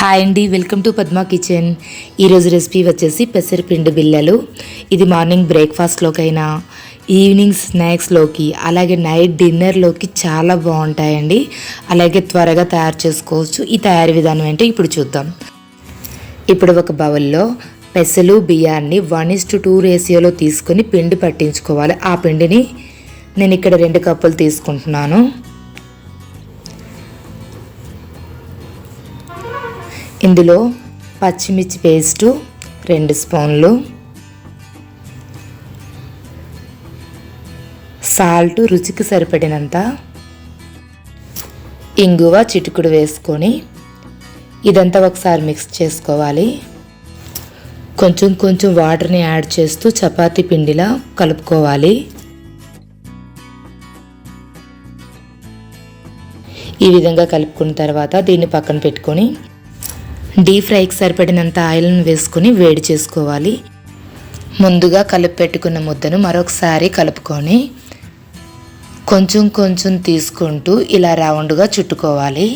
Hi అండి, welcome to Padma kitchen. ఈరోజు recipe వచ్చేసి పెసరపిండి బిళ్ళలు. ఇది మార్నింగ్ బ్రేక్ఫాస్ట్లోకైనా, ఈవినింగ్ స్నాక్స్లోకి, అలాగే నైట్ డిన్నర్లోకి చాలా బాగుంటాయండి. అలాగే త్వరగా తయారు చేసుకోవచ్చు. ఈ తయారీ విధానం ఏంటో ఇప్పుడు చూద్దాం. ఇప్పుడు ఒక బౌల్లో పెసలు బియ్యాన్ని 1:2 రేషియోలో తీసుకొని పిండి పట్టించుకోవాలి. ఆ పిండిని నేను ఇక్కడ 2 కప్పులు తీసుకుంటున్నాను. ఇందులో పచ్చిమిర్చి పేస్టు 2 స్పూన్లు, సాల్ట్ రుచికి సరిపడినంత, ఇంగువ చిటికుడు వేసుకొని ఇదంతా ఒకసారి మిక్స్ చేసుకోవాలి. కొంచెం కొంచెం వాటర్ని యాడ్ చేస్తూ చపాతీ పిండిలా కలుపుకోవాలి. ఈ విధంగా కలుపుకున్న తర్వాత దీన్ని పక్కన పెట్టుకొని డీప్ ఫ్రైకి సరిపడినంత ఆయిల్ని వేసుకొని వేడి చేసుకోవాలి. ముందుగా కలిపి పెట్టుకున్న ముద్దను మరొకసారి కలుపుకొని కొంచెం కొంచెం తీసుకుంటూ ఇలా రౌండ్గా చుట్టుకోవాలి.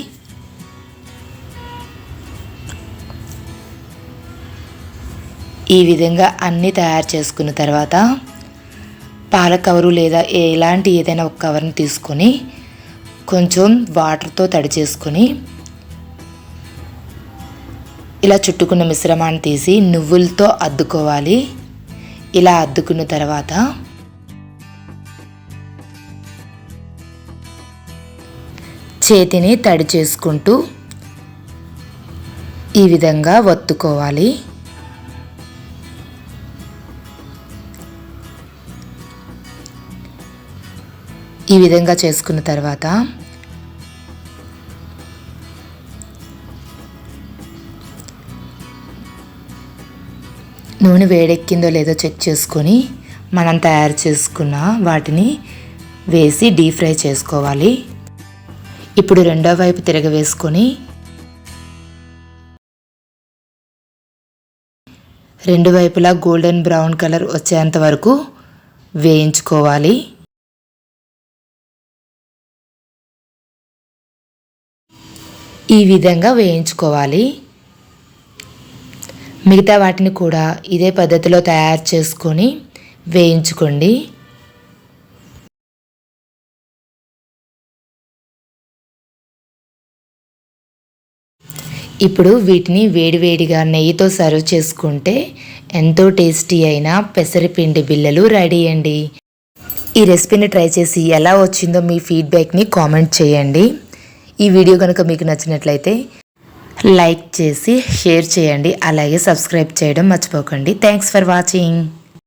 ఈ విధంగా అన్నీ తయారు చేసుకున్న తర్వాత పాల కవరు లేదా ఎలాంటి ఏదైనా ఒక కవర్ని తీసుకొని కొంచెం వాటర్తో తడి చేసుకొని ఇలా చుట్టుకున్న మిశ్రమాన్ని తీసి నువ్వులతో అద్దుకోవాలి. ఇలా అద్దుకున్న తర్వాత చేతిని తడి చేసుకుంటూ ఈ విధంగా ఒత్తుకోవాలి. ఈ విధంగా చేసుకున్న తర్వాత నూనె వేడెక్కిందో లేదో చెక్ చేసుకొని మనం తయారు చేసుకున్న వాటిని వేసి డీప్ ఫ్రై చేసుకోవాలి. ఇప్పుడు రెండో వైపు తిరగవేసుకొని రెండు వైపులా గోల్డెన్ బ్రౌన్ కలర్ వచ్చేంత వరకు వేయించుకోవాలి. ఈ విధంగా వేయించుకోవాలి. మిగతా వాటిని కూడా ఇదే పద్ధతిలో తయారు చేసుకొని వేయించుకోండి. ఇప్పుడు వీటిని వేడివేడిగా నెయ్యితో సర్వ్ చేసుకుంటే ఎంతో టేస్టీ అయిన పెసరపిండి బిళ్ళలు రెడీ అండి. ఈ రెసిపీని ట్రై చేసి ఎలా వచ్చిందో మీ ఫీడ్బ్యాక్ని కామెంట్ చేయండి. ఈ వీడియో కనుక మీకు నచ్చినట్లయితే లైక్ చేసి షేర్ చేయండి. అలాగే సబ్స్క్రైబ్ చేయడం మర్చిపోకండి. Thanks for watching.